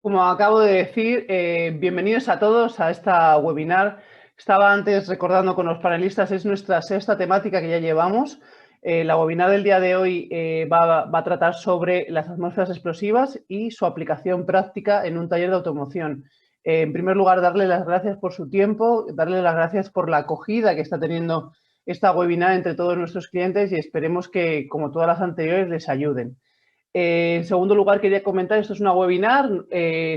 Como acabo de decir, bienvenidos a todos a esta webinar. Estaba antes recordando con los panelistas, es nuestra sexta temática que ya llevamos. La webinar del día de hoy va a tratar sobre las atmósferas explosivas y su aplicación práctica en un taller de automoción. En primer lugar, darle las gracias por su tiempo, darle las gracias por la acogida que está teniendo esta webinar entre todos nuestros clientes y esperemos que, como todas las anteriores, les ayuden. En segundo lugar, quería comentar, esto es una webinar,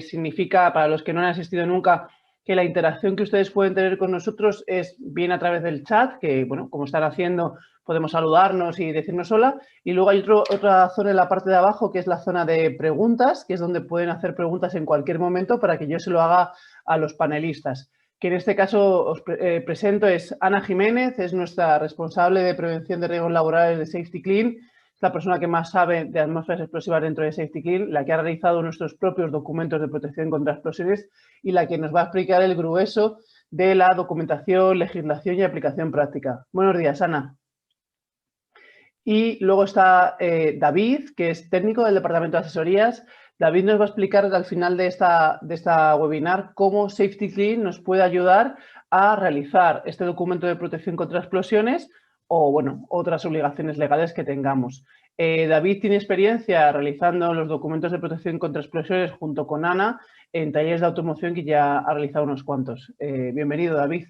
significa, para los que no han asistido nunca, que la interacción que ustedes pueden tener con nosotros es bien a través del chat, que, bueno, como están haciendo, podemos saludarnos y decirnos hola. Y luego hay otra zona en la parte de abajo, que es la zona de preguntas, que es donde pueden hacer preguntas en cualquier momento para que yo se lo haga a los panelistas. Que en este caso os presento es Ana Jiménez, es nuestra responsable de prevención de riesgos laborales de Safety Clean, la persona que más sabe de atmósferas explosivas dentro de Safety Clean, la que ha realizado nuestros propios documentos de protección contra explosiones y la que nos va a explicar el grueso de la documentación, legislación y aplicación práctica. Buenos días, Ana. Y luego está David, que es técnico del Departamento de Asesorías. David nos va a explicar al final de esta webinar cómo Safety Clean nos puede ayudar a realizar este documento de protección contra explosiones o, bueno, otras obligaciones legales que tengamos. David tiene experiencia realizando los documentos de protección contra explosiones junto con Ana en talleres de automoción que ya ha realizado unos cuantos. Bienvenido, David.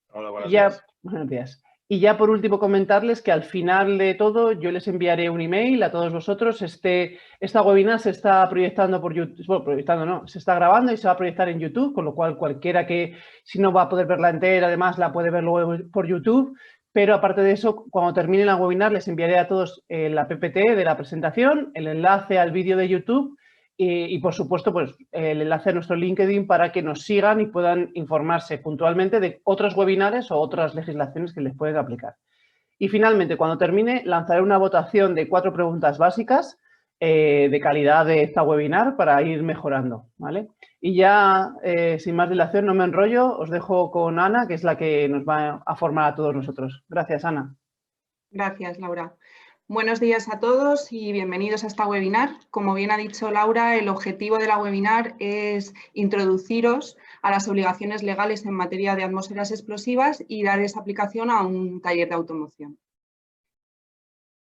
Hola, buenos días. Buenos días. Y ya por último comentarles que al final de todo yo les enviaré un email a todos vosotros. Esta webinar se está proyectando por YouTube, bueno, proyectando no, se está grabando y se va a proyectar en YouTube, con lo cual cualquiera que si no va a poder verla entera, además la puede ver luego por YouTube. Pero aparte de eso, cuando termine la webinar les enviaré a todos la PPT de la presentación, el enlace al vídeo de YouTube y por supuesto, pues el enlace a nuestro LinkedIn para que nos sigan y puedan informarse puntualmente de otros webinares o otras legislaciones que les pueden aplicar. Y finalmente, cuando termine, lanzaré una votación de 4 preguntas básicas de calidad de esta webinar para ir mejorando, ¿vale? Y ya, sin más dilación, no me enrollo, os dejo con Ana, que es la que nos va a formar a todos nosotros. Gracias, Ana. Gracias, Laura. Buenos días a todos y bienvenidos a esta webinar. Como bien ha dicho Laura, el objetivo de la webinar es introduciros a las obligaciones legales en materia de atmósferas explosivas y dar esa aplicación a un taller de automoción.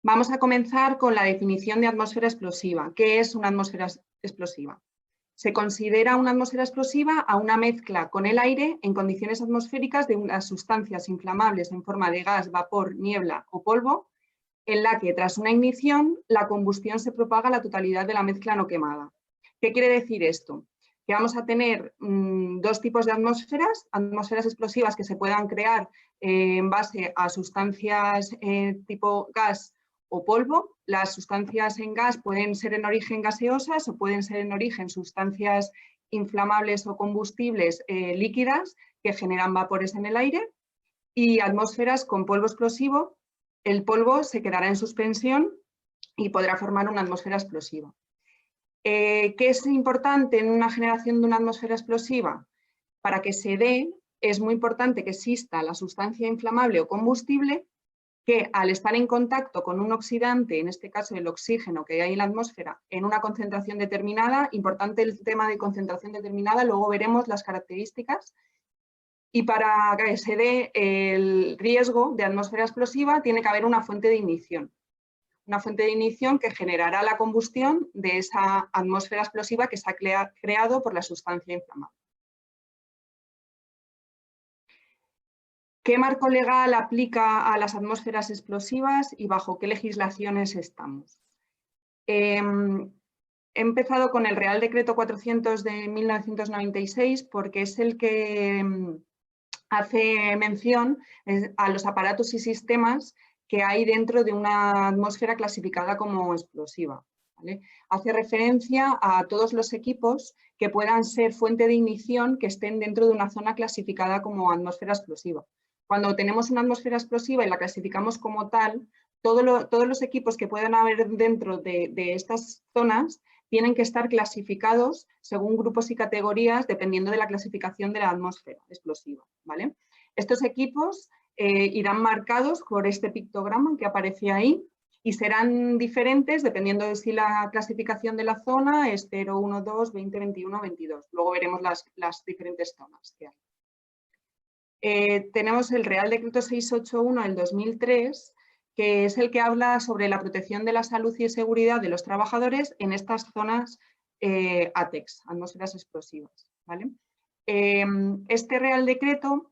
Vamos a comenzar con la definición de atmósfera explosiva. ¿Qué es una atmósfera explosiva? Se considera una atmósfera explosiva a una mezcla con el aire en condiciones atmosféricas de unas sustancias inflamables en forma de gas, vapor, niebla o polvo, en la que tras una ignición la combustión se propaga a la totalidad de la mezcla no quemada. ¿Qué quiere decir esto? Que vamos a tener dos tipos de atmósferas explosivas que se puedan crear en base a sustancias tipo gas o polvo. Las sustancias en gas pueden ser en origen gaseosas o pueden ser en origen sustancias inflamables o combustibles líquidas que generan vapores en el aire, y atmósferas con polvo explosivo. El polvo se quedará en suspensión y podrá formar una atmósfera explosiva. ¿Qué es importante en una generación de una atmósfera explosiva? Para que se dé, es muy importante que exista la sustancia inflamable o combustible que, al estar en contacto con un oxidante, en este caso el oxígeno que hay en la atmósfera, en una concentración determinada, importante el tema de concentración determinada, luego veremos las características. Y para que se dé el riesgo de atmósfera explosiva tiene que haber una fuente de ignición. Una fuente de ignición que generará la combustión de esa atmósfera explosiva que se ha creado por la sustancia inflamable. ¿Qué marco legal aplica a las atmósferas explosivas y bajo qué legislaciones estamos? He empezado con el Real Decreto 400 de 1996 porque es el que hace mención a los aparatos y sistemas que hay dentro de una atmósfera clasificada como explosiva, ¿vale? Hace referencia a todos los equipos que puedan ser fuente de ignición que estén dentro de una zona clasificada como atmósfera explosiva. Cuando tenemos una atmósfera explosiva y la clasificamos como tal, todos los equipos que puedan haber dentro de estas zonas tienen que estar clasificados según grupos y categorías dependiendo de la clasificación de la atmósfera explosiva, ¿vale? Estos equipos irán marcados por este pictograma que aparece ahí y serán diferentes dependiendo de si la clasificación de la zona es 0, 1, 2, 20, 21, 22. Luego veremos las diferentes zonas que hay. Tenemos el Real Decreto 681 del 2003, que es el que habla sobre la protección de la salud y seguridad de los trabajadores en estas zonas ATEX, atmósferas explosivas, ¿vale? Este Real Decreto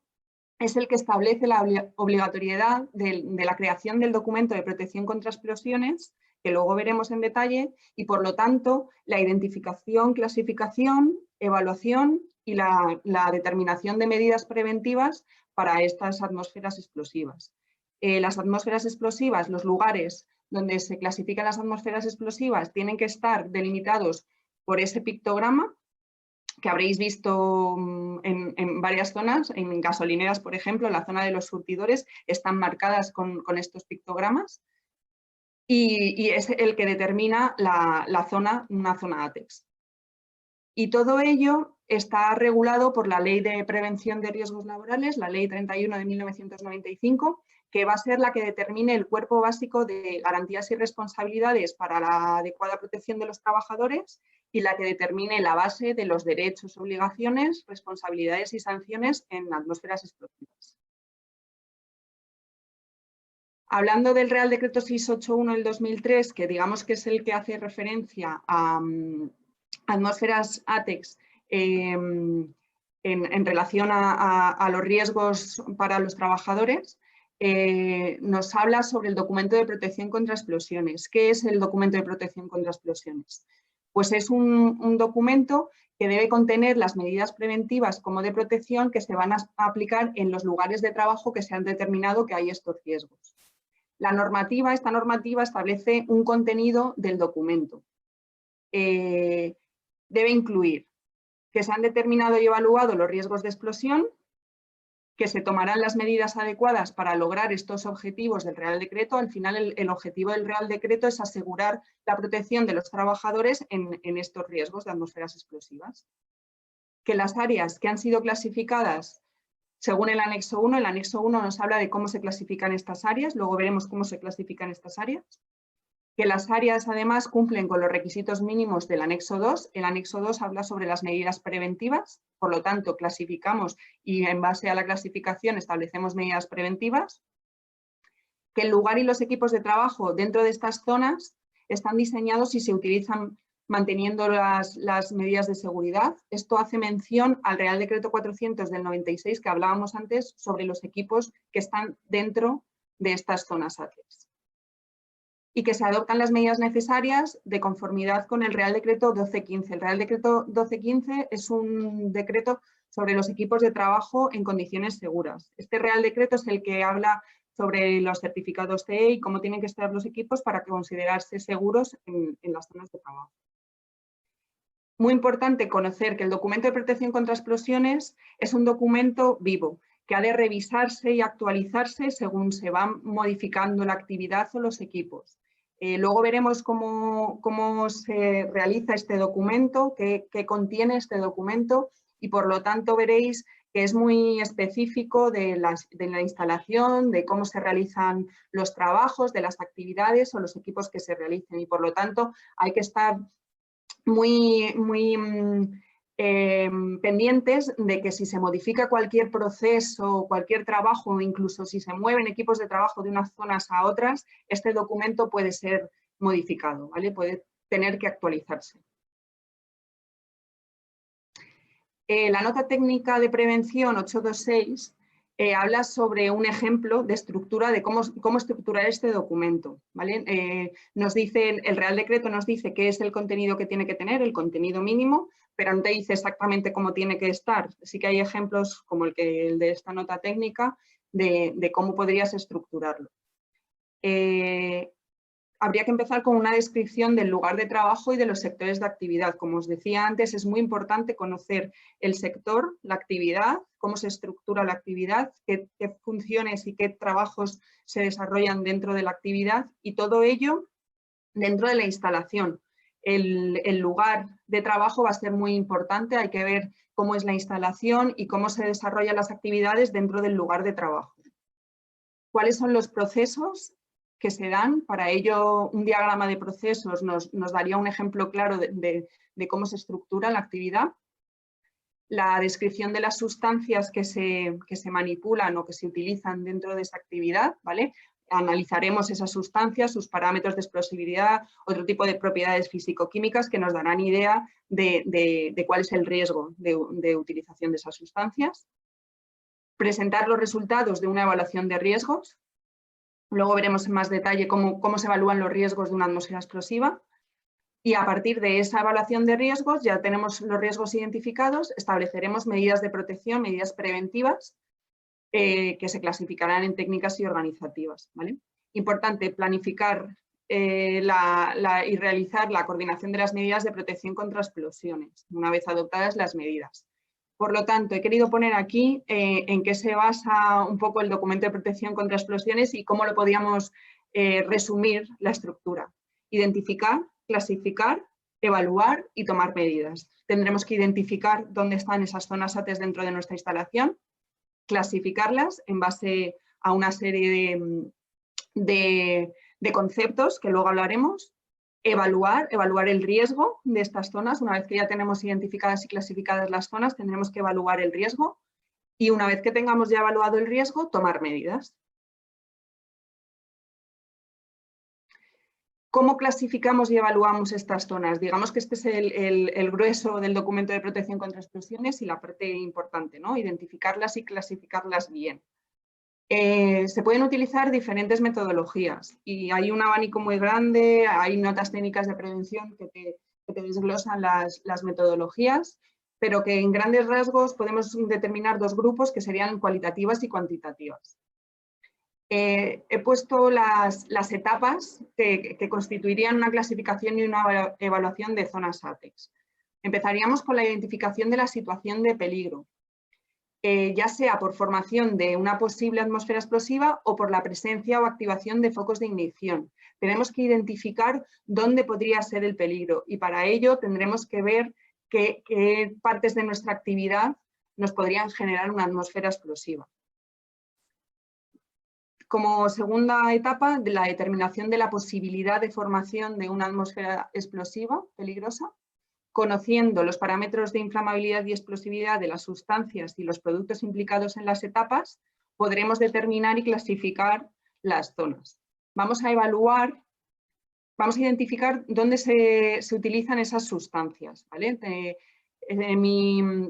es el que establece la obligatoriedad de la creación del documento de protección contra explosiones, que luego veremos en detalle, y por lo tanto la identificación, clasificación, evaluación y la determinación de medidas preventivas para estas atmósferas explosivas. Las atmósferas explosivas, los lugares donde se clasifican las atmósferas explosivas tienen que estar delimitados por ese pictograma que habréis visto en varias zonas, en gasolineras, por ejemplo, en la zona de los surtidores, están marcadas con estos pictogramas y es el que determina la zona, una zona ATEX. Y todo ello está regulado por la Ley de Prevención de Riesgos Laborales, la Ley 31 de 1995, que va a ser la que determine el cuerpo básico de garantías y responsabilidades para la adecuada protección de los trabajadores y la que determine la base de los derechos, obligaciones, responsabilidades y sanciones en atmósferas explosivas. Hablando del Real Decreto 681 del 2003, que digamos que es el que hace referencia a atmósferas ATEX en relación a los riesgos para los trabajadores, nos habla sobre el documento de protección contra explosiones. ¿Qué es el documento de protección contra explosiones? Pues es un documento que debe contener las medidas preventivas como de protección que se van a aplicar en los lugares de trabajo que se han determinado que hay estos riesgos. Esta normativa establece un contenido del documento. Debe incluir que se han determinado y evaluado los riesgos de explosión, que se tomarán las medidas adecuadas para lograr estos objetivos del Real Decreto. Al final, el objetivo del Real Decreto es asegurar la protección de los trabajadores en estos riesgos de atmósferas explosivas. Que las áreas que han sido clasificadas según el anexo 1, el anexo 1 nos habla de cómo se clasifican estas áreas, luego veremos cómo se clasifican estas áreas. Que las áreas además cumplen con los requisitos mínimos del anexo 2. El anexo 2 habla sobre las medidas preventivas, por lo tanto clasificamos y en base a la clasificación establecemos medidas preventivas. Que el lugar y los equipos de trabajo dentro de estas zonas están diseñados y se utilizan manteniendo las medidas de seguridad. Esto hace mención al Real Decreto 400 del 96 que hablábamos antes sobre los equipos que están dentro de estas zonas ATEX. Y que se adoptan las medidas necesarias de conformidad con el Real Decreto 1215. El Real Decreto 1215 es un decreto sobre los equipos de trabajo en condiciones seguras. Este Real Decreto es el que habla sobre los certificados CE y cómo tienen que estar los equipos para considerarse seguros en las zonas de trabajo. Muy importante conocer que el documento de protección contra explosiones es un documento vivo, que ha de revisarse y actualizarse según se va modificando la actividad o los equipos. Luego veremos cómo se realiza este documento, qué contiene este documento y por lo tanto veréis que es muy específico de la instalación, de cómo se realizan los trabajos, de las actividades o los equipos que se realicen y por lo tanto hay que estar muy pendientes de que si se modifica cualquier proceso, cualquier trabajo, incluso si se mueven equipos de trabajo de unas zonas a otras, este documento puede ser modificado, ¿vale? Puede tener que actualizarse. La nota técnica de prevención 826 habla sobre un ejemplo de estructura, de cómo estructurar este documento, ¿vale? Nos dice, el Real Decreto nos dice qué es el contenido que tiene que tener, el contenido mínimo, pero no te dice exactamente cómo tiene que estar. Sí que hay ejemplos como el de esta nota técnica de cómo podrías estructurarlo. Habría que empezar con una descripción del lugar de trabajo y de los sectores de actividad. Como os decía antes, es muy importante conocer el sector, la actividad, cómo se estructura la actividad, qué funciones y qué trabajos se desarrollan dentro de la actividad y todo ello dentro de la instalación. El lugar de trabajo va a ser muy importante, hay que ver cómo es la instalación y cómo se desarrollan las actividades dentro del lugar de trabajo. ¿Cuáles son los procesos que se dan. Para ello, un diagrama de procesos nos daría un ejemplo claro de cómo se estructura la actividad. La descripción de las sustancias que se manipulan o que se utilizan dentro de esa actividad, ¿vale? Analizaremos esas sustancias, sus parámetros de explosividad, otro tipo de propiedades físico-químicas que nos darán idea de cuál es el riesgo de utilización de esas sustancias. Presentar los resultados de una evaluación de riesgos. Luego veremos en más detalle cómo se evalúan los riesgos de una atmósfera explosiva. Y a partir de esa evaluación de riesgos, ya tenemos los riesgos identificados, estableceremos medidas de protección, medidas preventivas, que se clasificarán en técnicas y organizativas, ¿vale? Importante planificar y realizar la coordinación de las medidas de protección contra explosiones, una vez adoptadas las medidas. Por lo tanto, he querido poner aquí en qué se basa un poco el documento de protección contra explosiones y cómo lo podíamos resumir la estructura. Identificar, clasificar, evaluar y tomar medidas. Tendremos que identificar dónde están esas zonas ATES dentro de nuestra instalación, clasificarlas en base a una serie de conceptos que luego hablaremos, evaluar el riesgo de estas zonas. Una vez que ya tenemos identificadas y clasificadas las zonas, tendremos que evaluar el riesgo y una vez que tengamos ya evaluado el riesgo, tomar medidas. ¿Cómo clasificamos y evaluamos estas zonas? Digamos que este es el grueso del documento de protección contra explosiones y la parte importante, ¿no? Identificarlas y clasificarlas bien. Se pueden utilizar diferentes metodologías y hay un abanico muy grande, hay notas técnicas de prevención que te desglosan las metodologías, pero que en grandes rasgos podemos determinar dos grupos que serían cualitativas y cuantitativas. He puesto las etapas que constituirían una clasificación y una evaluación de zonas ATEX. Empezaríamos con la identificación de la situación de peligro, ya sea por formación de una posible atmósfera explosiva o por la presencia o activación de focos de ignición. Tenemos que identificar dónde podría ser el peligro y para ello tendremos que ver qué partes de nuestra actividad nos podrían generar una atmósfera explosiva. Como segunda etapa, de la determinación de la posibilidad de formación de una atmósfera explosiva peligrosa, conociendo los parámetros de inflamabilidad y explosividad de las sustancias y los productos implicados en las etapas, podremos determinar y clasificar las zonas. Vamos a identificar dónde se utilizan esas sustancias, ¿vale?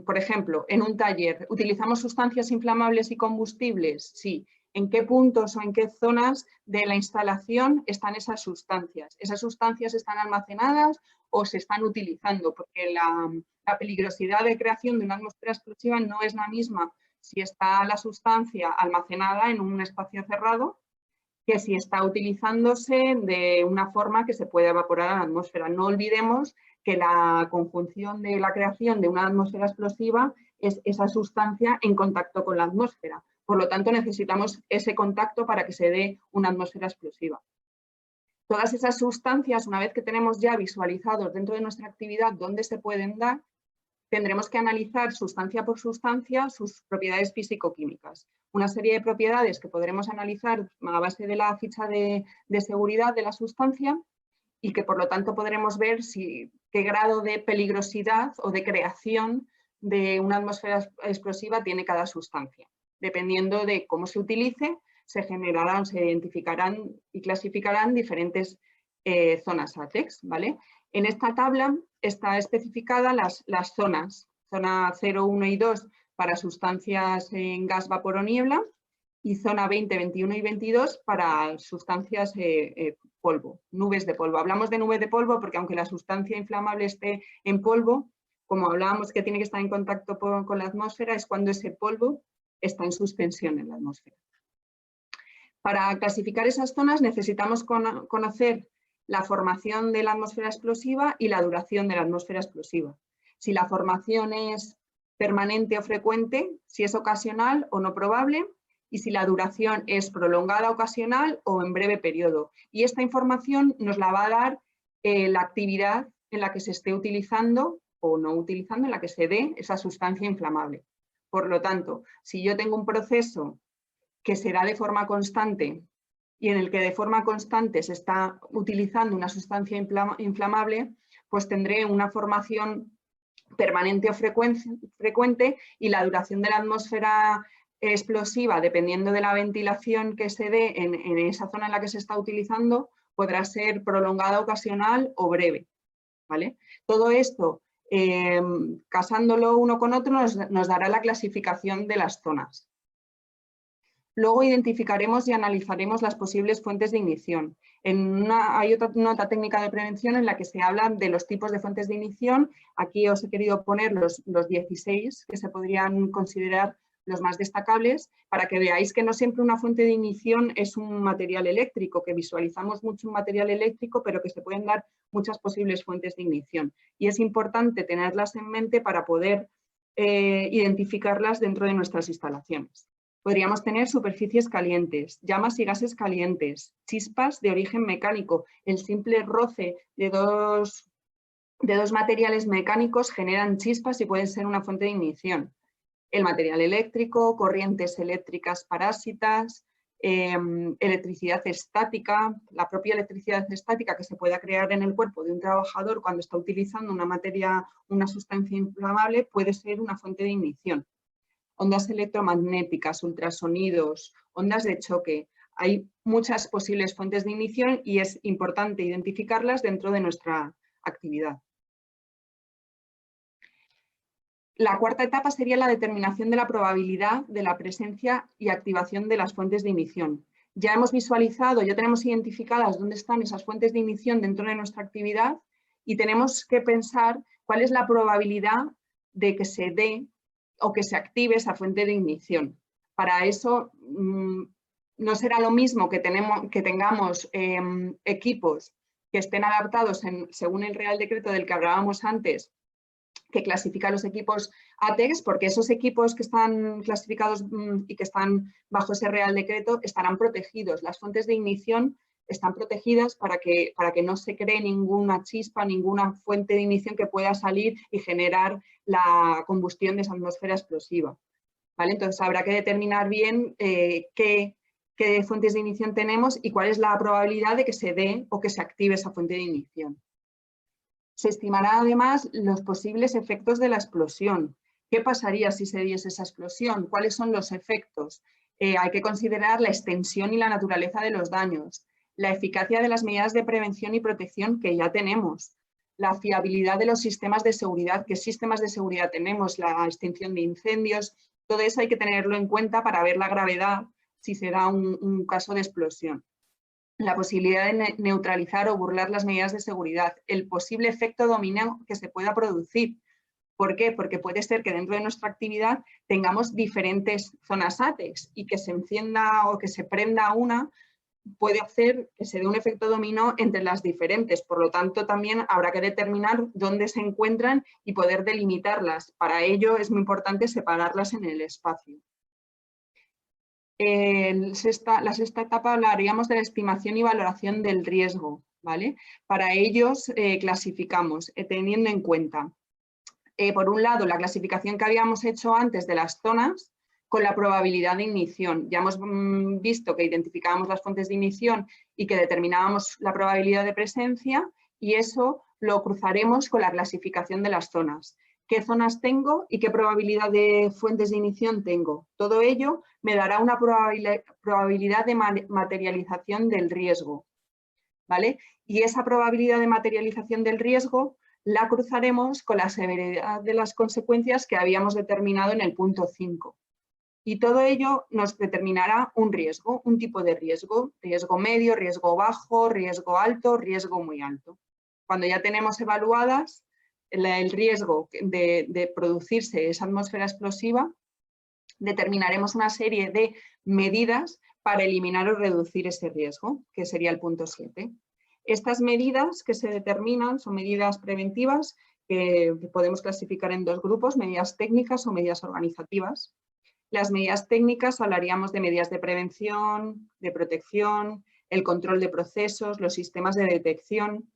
Por ejemplo, en un taller, ¿utilizamos sustancias inflamables y combustibles? Sí. ¿En qué puntos o en qué zonas de la instalación están esas sustancias? ¿Esas sustancias están almacenadas o se están utilizando? Porque la peligrosidad de creación de una atmósfera explosiva no es la misma si está la sustancia almacenada en un espacio cerrado que si está utilizándose de una forma que se puede evaporar a la atmósfera. No olvidemos que la conjunción de la creación de una atmósfera explosiva es esa sustancia en contacto con la atmósfera. Por lo tanto, necesitamos ese contacto para que se dé una atmósfera explosiva. Todas esas sustancias, una vez que tenemos ya visualizados dentro de nuestra actividad dónde se pueden dar, tendremos que analizar sustancia por sustancia sus propiedades físico-químicas. Una serie de propiedades que podremos analizar a base de la ficha de seguridad de la sustancia y que por lo tanto podremos ver qué grado de peligrosidad o de creación de una atmósfera explosiva tiene cada sustancia. Dependiendo de cómo se utilice, se generarán, se identificarán y clasificarán diferentes zonas ATEX, ¿vale? En esta tabla está especificada las zonas, zona 0, 1 y 2 para sustancias en gas, vapor o niebla y zona 20, 21 y 22 para sustancias polvo, nubes de polvo. Hablamos de nubes de polvo porque aunque la sustancia inflamable esté en polvo, como hablábamos que tiene que estar en contacto con la atmósfera, es cuando ese polvo está en suspensión en la atmósfera. Para clasificar esas zonas necesitamos conocer la formación de la atmósfera explosiva y la duración de la atmósfera explosiva. Si la formación es permanente o frecuente, si es ocasional o no probable, y si la duración es prolongada, ocasional o en breve periodo. Y esta información nos la va a dar la actividad en la que se esté utilizando o no utilizando, en la que se dé esa sustancia inflamable. Por lo tanto, si yo tengo un proceso que será de forma constante y en el que de forma constante se está utilizando una sustancia inflamable, pues tendré una formación permanente o frecuente y la duración de la atmósfera explosiva, dependiendo de la ventilación que se dé en esa zona en la que se está utilizando, podrá ser prolongada, ocasional o breve, ¿vale? Todo esto, casándolo uno con otro, nos dará la clasificación de las zonas. Luego identificaremos y analizaremos las posibles fuentes de ignición. Hay otra nota técnica de prevención en la que se habla de los tipos de fuentes de ignición. Aquí os he querido poner los 16 que se podrían considerar los más destacables, para que veáis que no siempre una fuente de ignición es un material eléctrico, que visualizamos mucho un material eléctrico, pero que se pueden dar muchas posibles fuentes de ignición. Y es importante tenerlas en mente para poder identificarlas dentro de nuestras instalaciones. Podríamos tener superficies calientes, llamas y gases calientes, chispas de origen mecánico. El simple roce de dos materiales mecánicos generan chispas y pueden ser una fuente de ignición. El material eléctrico, corrientes eléctricas parásitas, electricidad estática, la propia electricidad estática que se pueda crear en el cuerpo de un trabajador cuando está utilizando una sustancia inflamable puede ser una fuente de ignición. Ondas electromagnéticas, ultrasonidos, ondas de choque. Hay muchas posibles fuentes de ignición y es importante identificarlas dentro de nuestra actividad. La cuarta etapa sería la determinación de la probabilidad de la presencia y activación de las fuentes de ignición. Ya hemos visualizado, ya tenemos identificadas dónde están esas fuentes de ignición dentro de nuestra actividad y tenemos que pensar cuál es la probabilidad de que se dé o que se active esa fuente de ignición. Para eso no será lo mismo que tengamos equipos que estén adaptados según el Real Decreto del que hablábamos antes, que clasifica los equipos ATEX, porque esos equipos que están clasificados y que están bajo ese Real Decreto estarán protegidos. Las fuentes de ignición están protegidas para que no se cree ninguna chispa, ninguna fuente de ignición que pueda salir y generar la combustión de esa atmósfera explosiva, ¿vale? Entonces habrá que determinar bien qué fuentes de ignición tenemos y cuál es la probabilidad de que se dé o que se active esa fuente de ignición. Se estimará además los posibles efectos de la explosión. ¿Qué pasaría si se diese esa explosión? ¿Cuáles son los efectos? Hay que considerar la extensión y la naturaleza de los daños, la eficacia de las medidas de prevención y protección que ya tenemos, la fiabilidad de los sistemas de seguridad, qué sistemas de seguridad tenemos, la extinción de incendios, todo eso hay que tenerlo en cuenta para ver la gravedad si se da un caso de explosión. La posibilidad de neutralizar o burlar las medidas de seguridad, el posible efecto dominó que se pueda producir. ¿Por qué? Porque puede ser que dentro de nuestra actividad tengamos diferentes zonas ATEX y que se encienda o que se prenda una puede hacer que se dé un efecto dominó entre las diferentes. Por lo tanto, también habrá que determinar dónde se encuentran y poder delimitarlas. Para ello es muy importante separarlas en el espacio. La sexta etapa hablaríamos de la estimación y valoración del riesgo, ¿vale? Para ellos clasificamos, teniendo en cuenta, por un lado, la clasificación que habíamos hecho antes de las zonas con la probabilidad de ignición. Ya hemos visto que identificábamos las fuentes de ignición y que determinábamos la probabilidad de presencia y eso lo cruzaremos con la clasificación de las zonas. ¿Qué zonas tengo y qué probabilidad de fuentes de ignición tengo? Todo ello me dará una probabilidad de materialización del riesgo, ¿vale? Y esa probabilidad de materialización del riesgo la cruzaremos con la severidad de las consecuencias que habíamos determinado en el punto 5. Y todo ello nos determinará un riesgo, un tipo de riesgo medio, riesgo bajo, riesgo alto, riesgo muy alto. Cuando ya tenemos evaluadas el riesgo de producirse esa atmósfera explosiva, determinaremos una serie de medidas para eliminar o reducir ese riesgo, que sería el punto 7. Estas medidas que se determinan son medidas preventivas que podemos clasificar en dos grupos, medidas técnicas o medidas organizativas. Las medidas técnicas hablaríamos de medidas de prevención, de protección, el control de procesos, los sistemas de detección.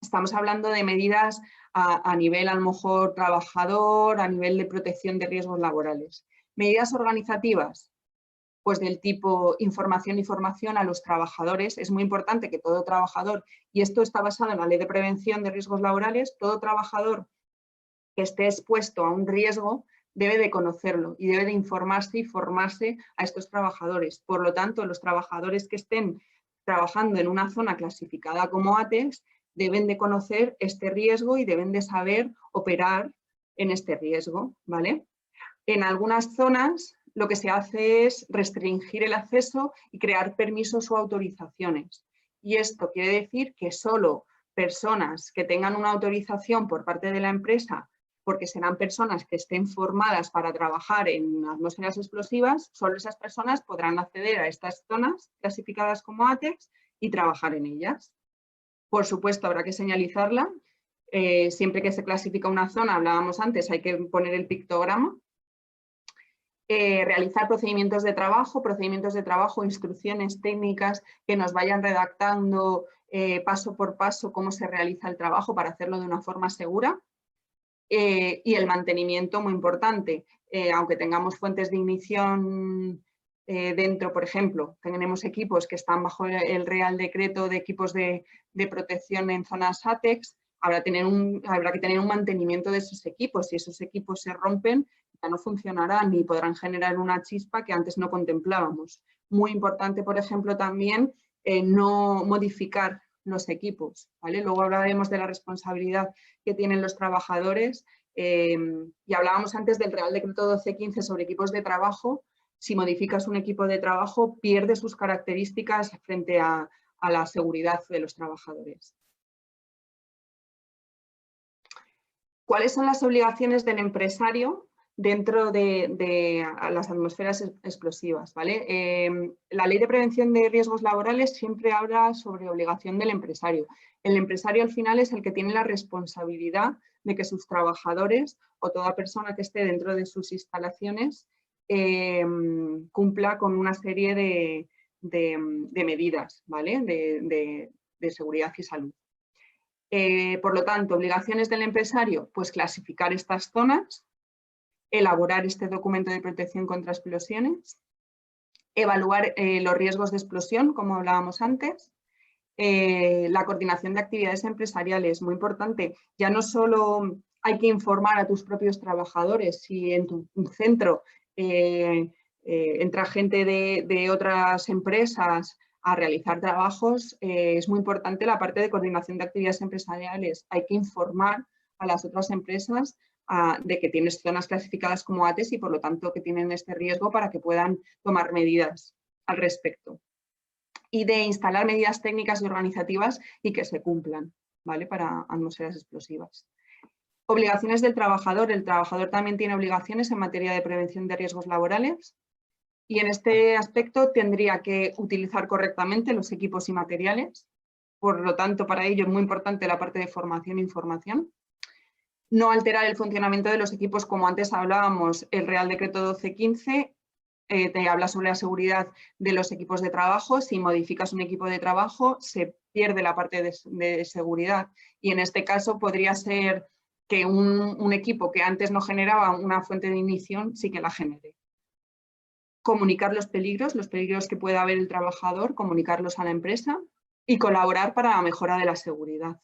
Estamos hablando de medidas a nivel, a lo mejor, trabajador, a nivel de protección de riesgos laborales. Medidas organizativas, pues del tipo información y formación a los trabajadores. Es muy importante que todo trabajador, y esto está basado en la Ley de Prevención de Riesgos Laborales, todo trabajador que esté expuesto a un riesgo debe de conocerlo y debe de informarse y formarse a estos trabajadores. Por lo tanto, los trabajadores que estén trabajando en una zona clasificada como ATEX deben de conocer este riesgo y deben de saber operar en este riesgo, ¿vale? En algunas zonas lo que se hace es restringir el acceso y crear permisos o autorizaciones. Y esto quiere decir que solo personas que tengan una autorización por parte de la empresa, porque serán personas que estén formadas para trabajar en atmósferas explosivas, solo esas personas podrán acceder a estas zonas clasificadas como ATEX y trabajar en ellas. Por supuesto, habrá que señalizarla. Siempre que se clasifica una zona, hablábamos antes, hay que poner el pictograma. Realizar procedimientos de trabajo, instrucciones técnicas que nos vayan redactando paso por paso cómo se realiza el trabajo para hacerlo de una forma segura. Y el mantenimiento, muy importante, aunque tengamos fuentes de ignición dentro, por ejemplo, tenemos equipos que están bajo el Real Decreto de equipos de protección en zonas ATEX, habrá que tener un mantenimiento de esos equipos. Si esos equipos se rompen, ya no funcionarán ni podrán generar una chispa que antes no contemplábamos. Muy importante, por ejemplo, también no modificar los equipos, ¿vale? Luego hablaremos de la responsabilidad que tienen los trabajadores y hablábamos antes del Real Decreto 1215 sobre equipos de trabajo. Si modificas un equipo de trabajo, pierde sus características frente a la seguridad de los trabajadores. ¿Cuáles son las obligaciones del empresario dentro de las atmósferas explosivas? ¿Vale? La Ley de Prevención de Riesgos Laborales siempre habla sobre obligación del empresario. El empresario al final es el que tiene la responsabilidad de que sus trabajadores o toda persona que esté dentro de sus instalaciones cumpla con una serie de medidas, ¿vale? de seguridad y salud. Por lo tanto, obligaciones del empresario, pues clasificar estas zonas, elaborar este documento de protección contra explosiones, evaluar los riesgos de explosión, como hablábamos antes, la coordinación de actividades empresariales, muy importante. Ya no solo hay que informar a tus propios trabajadores, si en tu centro entra gente de otras empresas a realizar trabajos, es muy importante la parte de coordinación de actividades empresariales. Hay que informar a las otras empresas de que tienes zonas clasificadas como ATEX y por lo tanto que tienen este riesgo para que puedan tomar medidas al respecto. Y de instalar medidas técnicas y organizativas y que se cumplan, ¿vale? Para atmósferas explosivas. Obligaciones del trabajador. El trabajador también tiene obligaciones en materia de prevención de riesgos laborales y en este aspecto tendría que utilizar correctamente los equipos y materiales. Por lo tanto, para ello es muy importante la parte de formación e información. No alterar el funcionamiento de los equipos, como antes hablábamos, el Real Decreto 1215 te habla sobre la seguridad de los equipos de trabajo. Si modificas un equipo de trabajo, se pierde la parte de seguridad y en este caso podría ser que un equipo que antes no generaba una fuente de ignición sí que la genere. Comunicar los peligros que pueda haber el trabajador, comunicarlos a la empresa y colaborar para la mejora de la seguridad.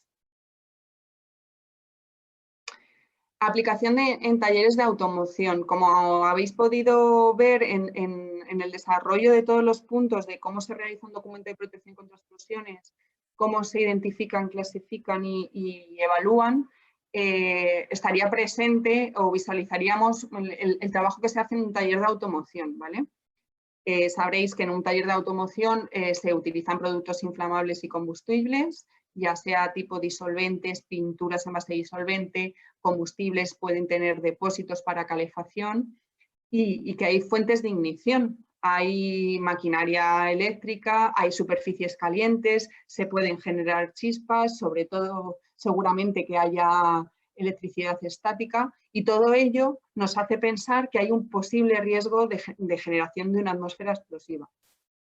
Aplicación en talleres de automoción. Como habéis podido ver en el desarrollo de todos los puntos de cómo se realiza un documento de protección contra explosiones, cómo se identifican, clasifican y evalúan, estaría presente o visualizaríamos el trabajo que se hace en un taller de automoción, ¿vale? Sabréis que en un taller de automoción se utilizan productos inflamables y combustibles, ya sea tipo disolventes, pinturas en base de disolvente, combustibles, pueden tener depósitos para calefacción y que hay fuentes de ignición. Hay maquinaria eléctrica, hay superficies calientes, se pueden generar chispas, sobre todo seguramente que haya electricidad estática y todo ello nos hace pensar que hay un posible riesgo de generación de una atmósfera explosiva.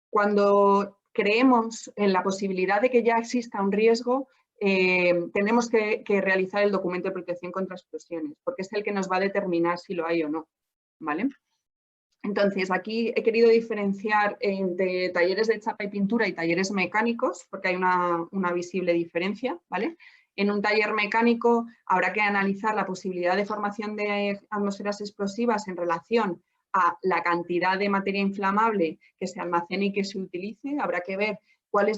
Cuando creemos en la posibilidad de que ya exista un riesgo, tenemos que realizar el documento de protección contra explosiones, porque es el que nos va a determinar si lo hay o no, ¿vale? Entonces, aquí he querido diferenciar entre talleres de chapa y pintura y talleres mecánicos, porque hay una visible diferencia, ¿vale? En un taller mecánico habrá que analizar la posibilidad de formación de atmósferas explosivas en relación a la cantidad de materia inflamable que se almacene y que se utilice. Habrá que ver cuáles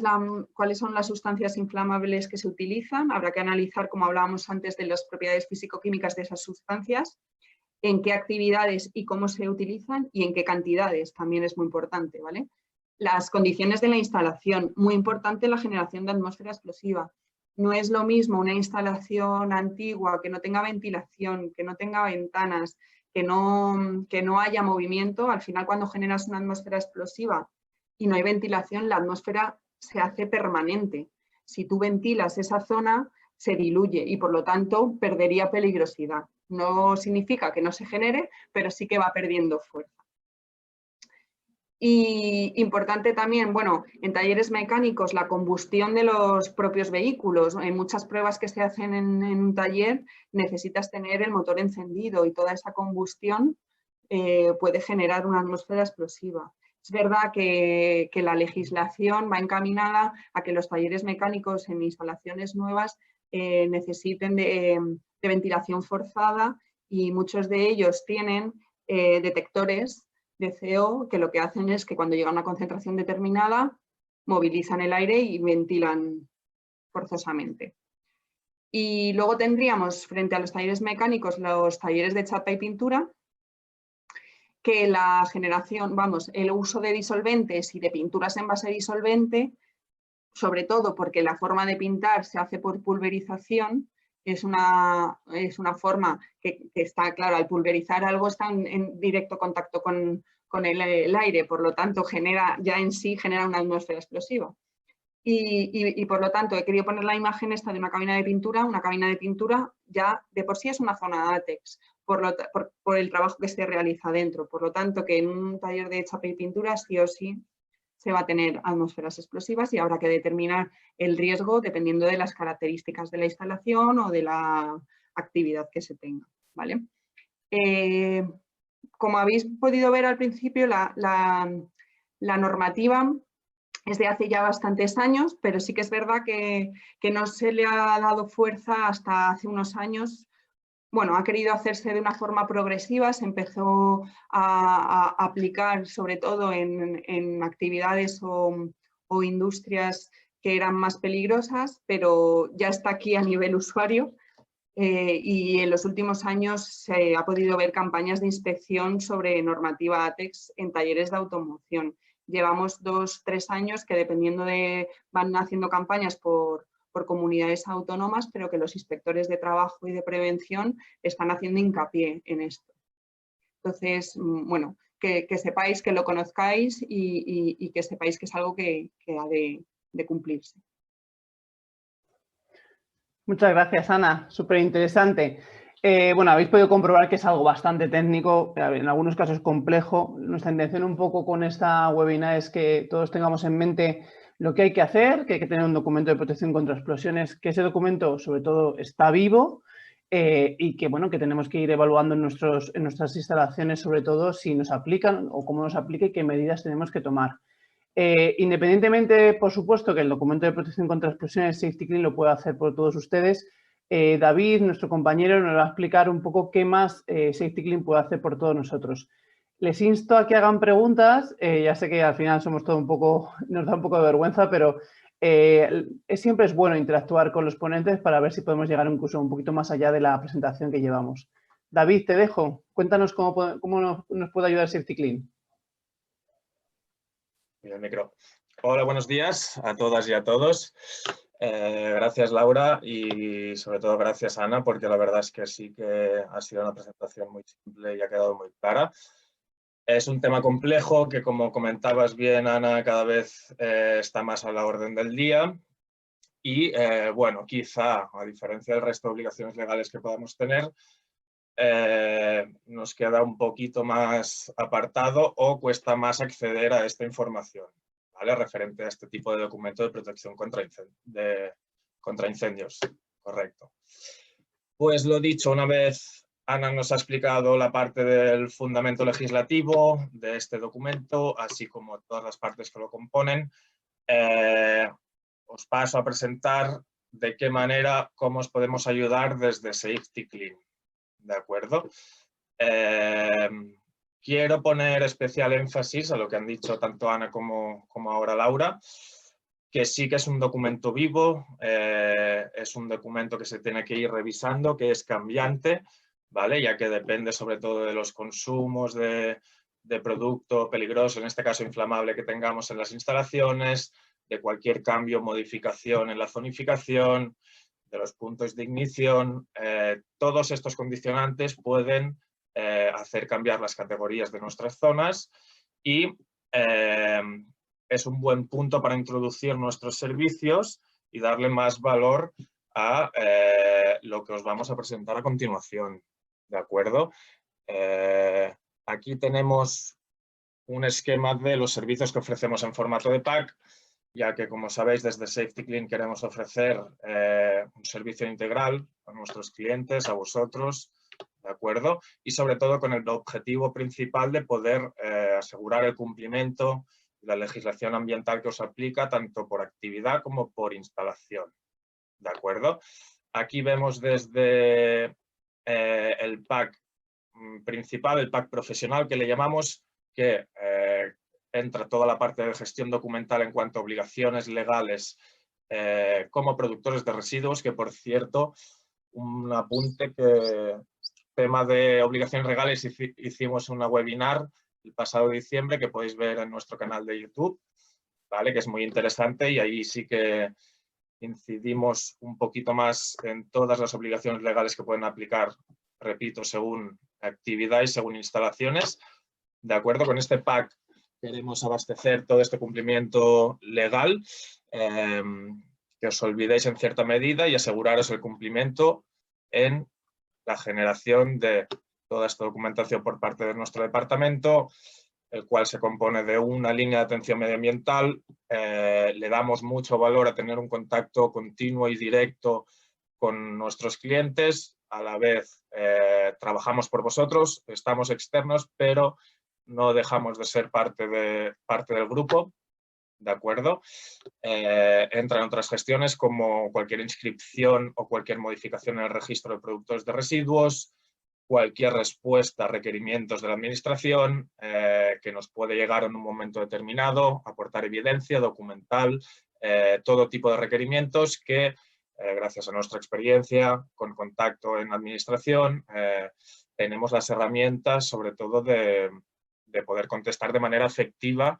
son las sustancias inflamables que se utilizan. Habrá que analizar, como hablábamos antes, de las propiedades físico-químicas de esas sustancias, en qué actividades y cómo se utilizan y en qué cantidades, también es muy importante, ¿vale? Las condiciones de la instalación, muy importante la generación de atmósfera explosiva. No es lo mismo una instalación antigua que no tenga ventilación, que no tenga ventanas, que no haya movimiento. Al final, cuando generas una atmósfera explosiva y no hay ventilación, la atmósfera se hace permanente. Si tú ventilas esa zona, se diluye y por lo tanto perdería peligrosidad. No significa que no se genere, pero sí que va perdiendo fuerza. Y importante también, bueno, en talleres mecánicos la combustión de los propios vehículos. En muchas pruebas que se hacen en un taller necesitas tener el motor encendido y toda esa combustión puede generar una atmósfera explosiva. Es verdad que la legislación va encaminada a que los talleres mecánicos en instalaciones nuevas necesiten de ventilación forzada y muchos de ellos tienen detectores de CO que lo que hacen es que cuando llega a una concentración determinada movilizan el aire y ventilan forzosamente. Y luego tendríamos frente a los talleres mecánicos los talleres de chapa y pintura, que la generación, el uso de disolventes y de pinturas en base disolvente, sobre todo porque la forma de pintar se hace por pulverización, es una forma que está, claro, al pulverizar algo está en directo contacto con el aire, por lo tanto genera una atmósfera explosiva. Y por lo tanto he querido poner la imagen esta de una cabina de pintura ya de por sí es una zona látex, por el trabajo que se realiza dentro, por lo tanto que en un taller de chapa y pintura sí o sí se va a tener atmósferas explosivas y habrá que determinar el riesgo dependiendo de las características de la instalación o de la actividad que se tenga, ¿vale? Como habéis podido ver al principio, la normativa es de hace ya bastantes años, pero sí que es verdad que no se le ha dado fuerza hasta hace unos años. Bueno, ha querido hacerse de una forma progresiva, se empezó a aplicar sobre todo en actividades o industrias que eran más peligrosas, pero ya está aquí a nivel usuario y en los últimos años se ha podido ver campañas de inspección sobre normativa ATEX en talleres de automoción. Llevamos 2-3 años que dependiendo van haciendo campañas por comunidades autónomas, pero que los inspectores de trabajo y de prevención están haciendo hincapié en esto. Entonces, bueno, que sepáis, que lo conozcáis y que sepáis que es algo que ha de cumplirse. Muchas gracias, Ana. Súper interesante. Bueno, habéis podido comprobar que es algo bastante técnico, en algunos casos complejo. Nuestra intención un poco con esta webinar es que todos tengamos en mente lo que hay que hacer, que hay que tener un documento de protección contra explosiones, que ese documento sobre todo está vivo y que, bueno, que tenemos que ir evaluando en nuestras instalaciones sobre todo si nos aplican o cómo nos aplica y qué medidas tenemos que tomar. Independientemente, por supuesto, que el documento de protección contra explosiones Safety Clean lo puede hacer por todos ustedes, David, nuestro compañero, nos va a explicar un poco qué más Safety Clean puede hacer por todos nosotros. Les insto a que hagan preguntas. Ya sé que al final somos todo nos da un poco de vergüenza, pero siempre es bueno interactuar con los ponentes para ver si podemos llegar incluso un poquito más allá de la presentación que llevamos. David, te dejo. Cuéntanos cómo nos puede ayudar Safety Clean. Mira el micro. Hola, buenos días a todas y a todos. Gracias, Laura, y sobre todo gracias, Ana, porque la verdad es que sí que ha sido una presentación muy simple y ha quedado muy clara. Es un tema complejo que, como comentabas bien, Ana, cada vez está más a la orden del día y, bueno, quizá, a diferencia del resto de obligaciones legales que podamos tener, nos queda un poquito más apartado o cuesta más acceder a esta información, ¿vale? Referente a este tipo de documento de protección contra incendios. Correcto. Pues lo dicho, una vez Ana nos ha explicado la parte del fundamento legislativo de este documento, así como todas las partes que lo componen. Os paso a presentar de qué manera, cómo os podemos ayudar desde Safety Clean. ¿De acuerdo? Quiero poner especial énfasis a lo que han dicho tanto Ana como ahora Laura, que sí que es un documento vivo, es un documento que se tiene que ir revisando, que es cambiante, ¿vale? Ya que depende sobre todo de los consumos de producto peligroso, en este caso inflamable, que tengamos en las instalaciones, de cualquier cambio o modificación en la zonificación, de los puntos de ignición. Todos estos condicionantes pueden hacer cambiar las categorías de nuestras zonas y es un buen punto para introducir nuestros servicios y darle más valor a lo que os vamos a presentar a continuación. ¿De acuerdo? Aquí tenemos un esquema de los servicios que ofrecemos en formato de pack, ya que, como sabéis, desde Safety Clean queremos ofrecer un servicio integral a nuestros clientes, a vosotros, ¿de acuerdo? Y sobre todo con el objetivo principal de poder asegurar el cumplimiento de la legislación ambiental que os aplica, tanto por actividad como por instalación, ¿de acuerdo? Aquí vemos desde el pack principal, el pack profesional que le llamamos, que entra toda la parte de gestión documental en cuanto a obligaciones legales como productores de residuos, que por cierto, un apunte que tema de obligaciones legales hicimos una webinar el pasado diciembre que podéis ver en nuestro canal de YouTube, ¿vale? Que es muy interesante y ahí sí que incidimos un poquito más en todas las obligaciones legales que pueden aplicar, repito, según actividad y según instalaciones. De acuerdo, con este pack queremos abastecer todo este cumplimiento legal, que os olvidéis en cierta medida y aseguraros el cumplimiento en la generación de toda esta documentación por parte de nuestro departamento, el cual se compone de una línea de atención medioambiental. Le damos mucho valor a tener un contacto continuo y directo con nuestros clientes. A la vez trabajamos por vosotros, estamos externos, pero no dejamos de ser parte del grupo, ¿de acuerdo? Entran otras gestiones como cualquier inscripción o cualquier modificación en el registro de productores de residuos, cualquier respuesta a requerimientos de la administración que nos puede llegar en un momento determinado, aportar evidencia documental, todo tipo de requerimientos que, gracias a nuestra experiencia con contacto en administración, tenemos las herramientas, sobre todo de poder contestar de manera efectiva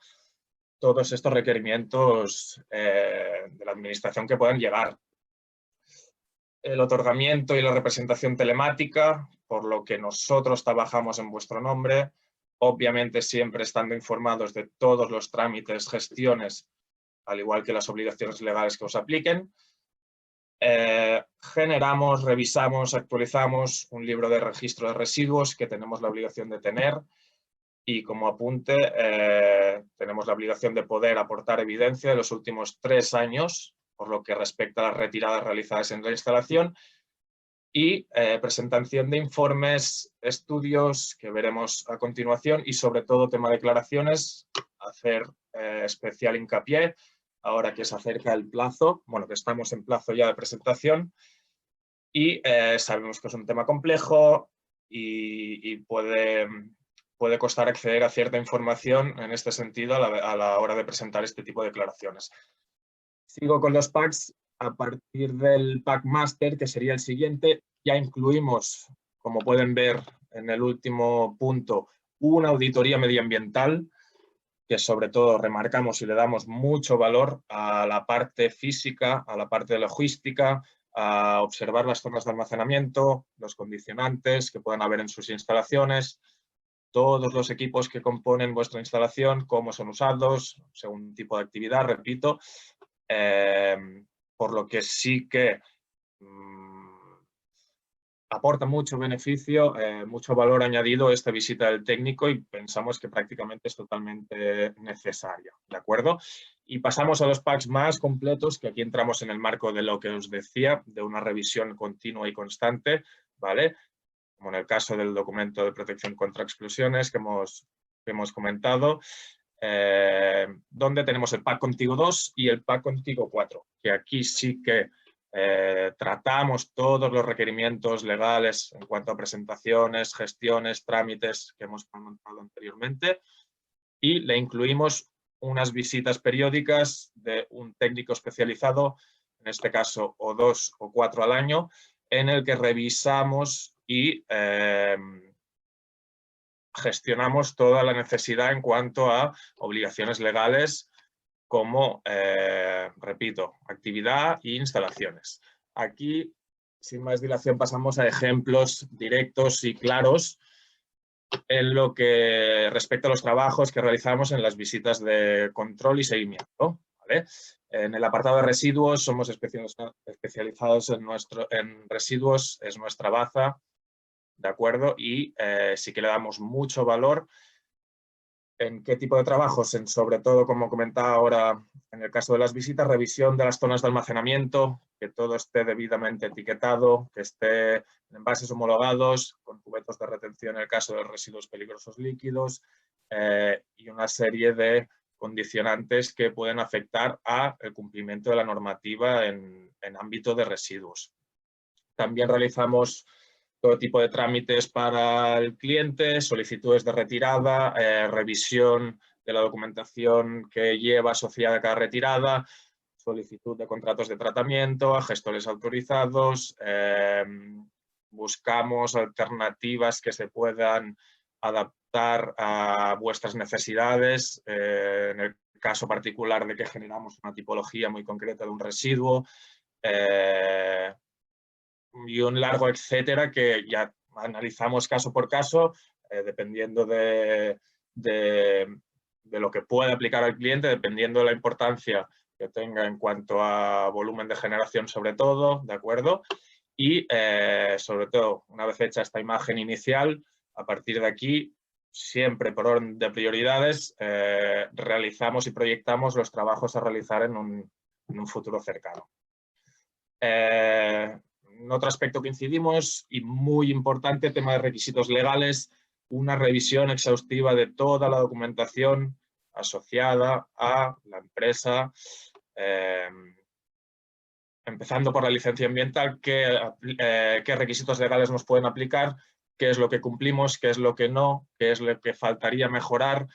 todos estos requerimientos de la administración que puedan llegar. El otorgamiento y la representación telemática, por lo que nosotros trabajamos en vuestro nombre, obviamente siempre estando informados de todos los trámites, gestiones, al igual que las obligaciones legales que os apliquen. Generamos, revisamos, actualizamos un libro de registro de residuos que tenemos la obligación de tener y como apunte tenemos la obligación de poder aportar evidencia de los últimos 3 años por lo que respecta a las retiradas realizadas en la instalación y presentación de informes, estudios que veremos a continuación y sobre todo tema de declaraciones, hacer especial hincapié ahora que se acerca el plazo, bueno, que estamos en plazo ya de presentación y sabemos que es un tema complejo y puede costar acceder a cierta información en este sentido a la hora de presentar este tipo de declaraciones. Sigo con los packs. A partir del pack master, que sería el siguiente, ya incluimos, como pueden ver en el último punto, una auditoría medioambiental, que sobre todo remarcamos y le damos mucho valor a la parte física, a la parte de logística, a observar las zonas de almacenamiento, los condicionantes que puedan haber en sus instalaciones, todos los equipos que componen vuestra instalación, cómo son usados, según tipo de actividad, repito, por lo que sí que aporta mucho beneficio, mucho valor añadido esta visita del técnico y pensamos que prácticamente es totalmente necesaria, ¿de acuerdo? Y pasamos a los packs más completos, que aquí entramos en el marco de lo que os decía, de una revisión continua y constante, ¿vale? como en el caso del documento de protección contra explosiones que hemos comentado, donde tenemos el PAC Contigo 2 y el PAC Contigo 4, que aquí sí que tratamos todos los requerimientos legales en cuanto a presentaciones, gestiones, trámites que hemos comentado anteriormente, y le incluimos unas visitas periódicas de un técnico especializado, en este caso o 2 o 4 al año, en el que revisamos y gestionamos toda la necesidad en cuanto a obligaciones legales como, repito, actividad e instalaciones. Aquí, sin más dilación, pasamos a ejemplos directos y claros en lo que respecta a los trabajos que realizamos en las visitas de control y seguimiento, ¿vale? En el apartado de residuos somos especializados en residuos, es nuestra baza, ¿de acuerdo? Y sí que le damos mucho valor en qué tipo de trabajos, sobre todo, como comentaba ahora, en el caso de las visitas, revisión de las zonas de almacenamiento, que todo esté debidamente etiquetado, que esté en envases homologados, con cubetos de retención en el caso de residuos peligrosos líquidos, y una serie de condicionantes que pueden afectar al cumplimiento de la normativa en ámbito de residuos. También realizamos todo tipo de trámites para el cliente, solicitudes de retirada, revisión de la documentación que lleva asociada a cada retirada, solicitud de contratos de tratamiento, a gestores autorizados, buscamos alternativas que se puedan adaptar a vuestras necesidades, en el caso particular de que generamos una tipología muy concreta de un residuo, y un largo etcétera que ya analizamos caso por caso, dependiendo de lo que pueda aplicar al cliente, dependiendo de la importancia que tenga en cuanto a volumen de generación sobre todo, ¿de acuerdo? Y sobre todo, una vez hecha esta imagen inicial, a partir de aquí, siempre por orden de prioridades, realizamos y proyectamos los trabajos a realizar en un futuro cercano. Otro aspecto que incidimos, y muy importante, tema de requisitos legales, una revisión exhaustiva de toda la documentación asociada a la empresa, empezando por la licencia ambiental, qué requisitos legales nos pueden aplicar, qué es lo que cumplimos, qué es lo que no, qué es lo que faltaría mejorar,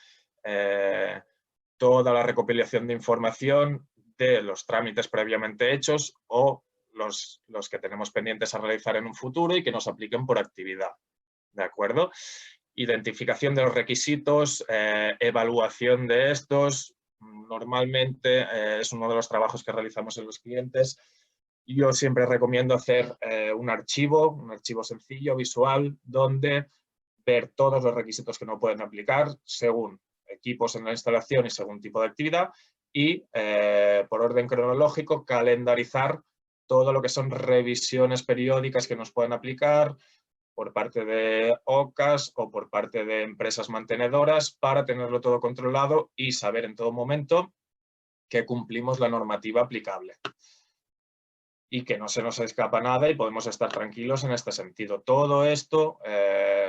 toda la recopilación de información de los trámites previamente hechos o los que tenemos pendientes a realizar en un futuro y que nos apliquen por actividad, ¿de acuerdo? Identificación de los requisitos, evaluación de estos, normalmente es uno de los trabajos que realizamos en los clientes. Yo siempre recomiendo hacer un archivo sencillo, visual, donde ver todos los requisitos que no pueden aplicar según equipos en la instalación y según tipo de actividad y por orden cronológico calendarizar todo lo que son revisiones periódicas que nos pueden aplicar por parte de OCAs o por parte de empresas mantenedoras para tenerlo todo controlado y saber en todo momento que cumplimos la normativa aplicable y que no se nos escapa nada y podemos estar tranquilos en este sentido. Todo esto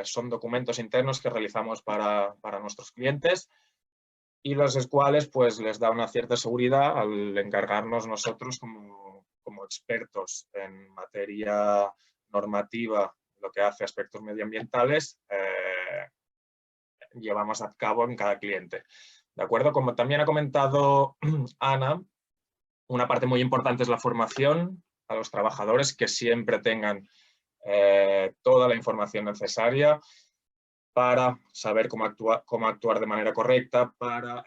son documentos internos que realizamos para nuestros clientes y los cuales pues les da una cierta seguridad al encargarnos nosotros como expertos en materia normativa, lo que hace aspectos medioambientales, llevamos a cabo en cada cliente. ¿De acuerdo? Como también ha comentado Ana, una parte muy importante es la formación a los trabajadores, que siempre tengan toda la información necesaria para saber cómo actuar de manera correcta, para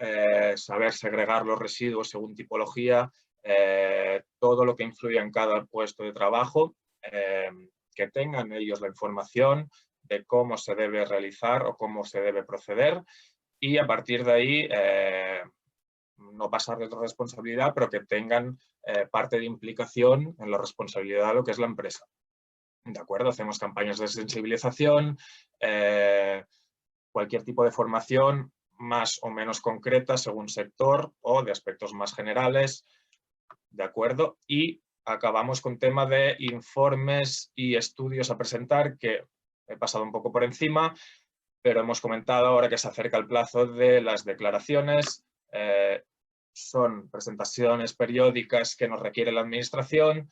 saber segregar los residuos según tipología, todo lo que influya en cada puesto de trabajo, que tengan ellos la información de cómo se debe realizar o cómo se debe proceder y a partir de ahí no pasarles la responsabilidad, pero que tengan parte de implicación en la responsabilidad de lo que es la empresa. ¿De acuerdo? Hacemos campañas de sensibilización, cualquier tipo de formación más o menos concreta según sector o de aspectos más generales, ¿de acuerdo? Y acabamos con tema de informes y estudios a presentar que he pasado un poco por encima, pero hemos comentado ahora que se acerca el plazo de las declaraciones. Son presentaciones periódicas que nos requiere la Administración,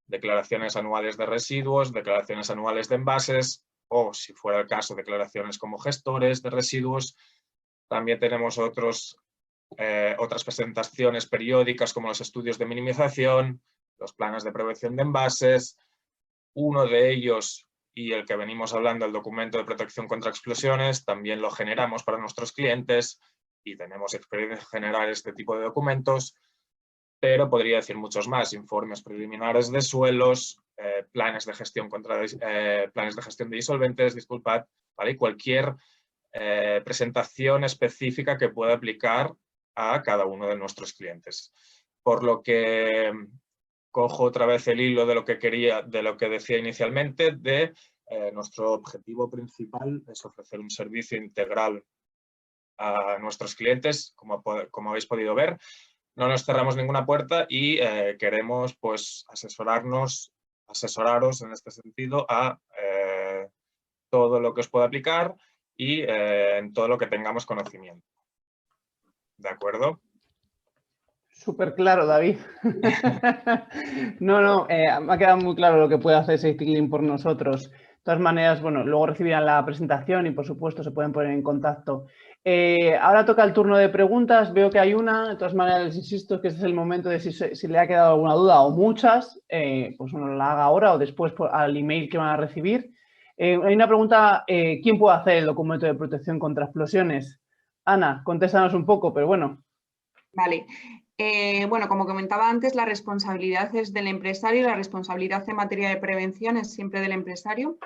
declaraciones anuales de residuos, declaraciones anuales de envases o, si fuera el caso, declaraciones como gestores de residuos. También tenemos otras presentaciones periódicas como los estudios de minimización, los planes de prevención de envases. Uno de ellos, y el que venimos hablando, el documento de protección contra explosiones, también lo generamos para nuestros clientes y tenemos experiencia en generar este tipo de documentos, pero podría decir muchos más: informes preliminares de suelos, planes de gestión de disolventes, disculpad, ¿vale? Cualquier presentación específica que pueda aplicar a cada uno de nuestros clientes. Por lo que cojo otra vez el hilo de lo que decía inicialmente, de nuestro objetivo principal es ofrecer un servicio integral a nuestros clientes, como habéis podido ver. No nos cerramos ninguna puerta y queremos, pues, asesoraros en este sentido a todo lo que os pueda aplicar y en todo lo que tengamos conocimiento. ¿De acuerdo? Súper claro, David. No, me ha quedado muy claro lo que puede hacer SafetyClean por nosotros. De todas maneras, bueno, luego recibirán la presentación y, por supuesto, se pueden poner en contacto. Ahora toca el turno de preguntas. Veo que hay una. De todas maneras, les insisto que este es el momento de si le ha quedado alguna duda o muchas, pues uno la haga ahora o después al email que van a recibir. Hay una pregunta: ¿quién puede hacer el documento de protección contra explosiones? Ana, contéstanos un poco, pero bueno. Vale. Bueno, como comentaba antes, la responsabilidad es del empresario y la responsabilidad en materia de prevención es siempre del empresario,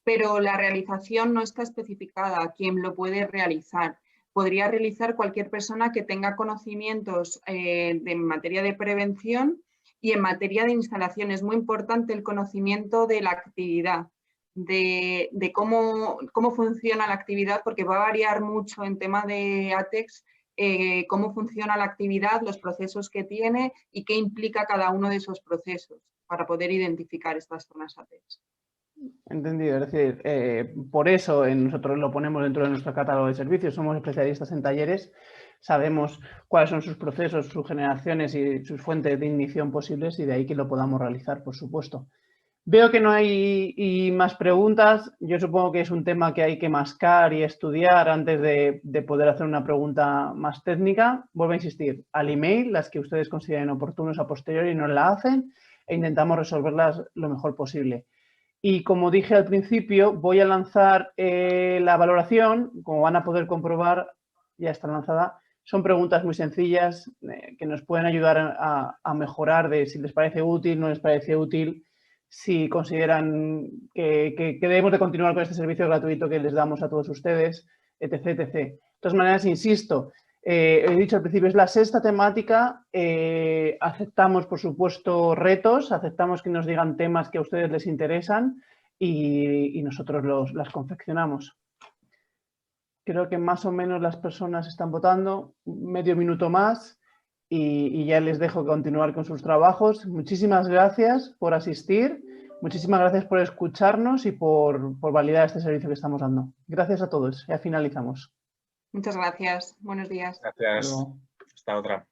pero la realización no está especificada quién lo puede realizar. Podría realizar cualquier persona que tenga conocimientos en materia de prevención y en materia de instalación. Es muy importante el conocimiento de la actividad, de cómo funciona la actividad, porque va a variar mucho en tema de ATEX, cómo funciona la actividad, los procesos que tiene y qué implica cada uno de esos procesos para poder identificar estas zonas ATEX. Entendido, es decir, por eso nosotros lo ponemos dentro de nuestro catálogo de servicios. Somos especialistas en talleres, sabemos cuáles son sus procesos, sus generaciones y sus fuentes de ignición posibles, y de ahí que lo podamos realizar, por supuesto. Veo que no hay más preguntas. Yo supongo que es un tema que hay que mascar y estudiar antes de poder hacer una pregunta más técnica. Vuelvo a insistir, al email, las que ustedes consideren oportunos a posteriori nos la hacen e intentamos resolverlas lo mejor posible. Y como dije al principio, voy a lanzar la valoración. Como van a poder comprobar, ya está lanzada. Son preguntas muy sencillas que nos pueden ayudar a mejorar de si les parece útil, no les parece útil, si consideran que debemos de continuar con este servicio gratuito que les damos a todos ustedes, etc. etc. De todas maneras, insisto, he dicho al principio, es la sexta temática. Aceptamos, por supuesto, retos, aceptamos que nos digan temas que a ustedes les interesan y nosotros las confeccionamos. Creo que más o menos las personas están votando, medio minuto más y ya les dejo continuar con sus trabajos. Muchísimas gracias por asistir, muchísimas gracias por escucharnos y por validar este servicio que estamos dando. Gracias a todos, ya finalizamos. Muchas gracias, buenos días. Gracias, hasta otra.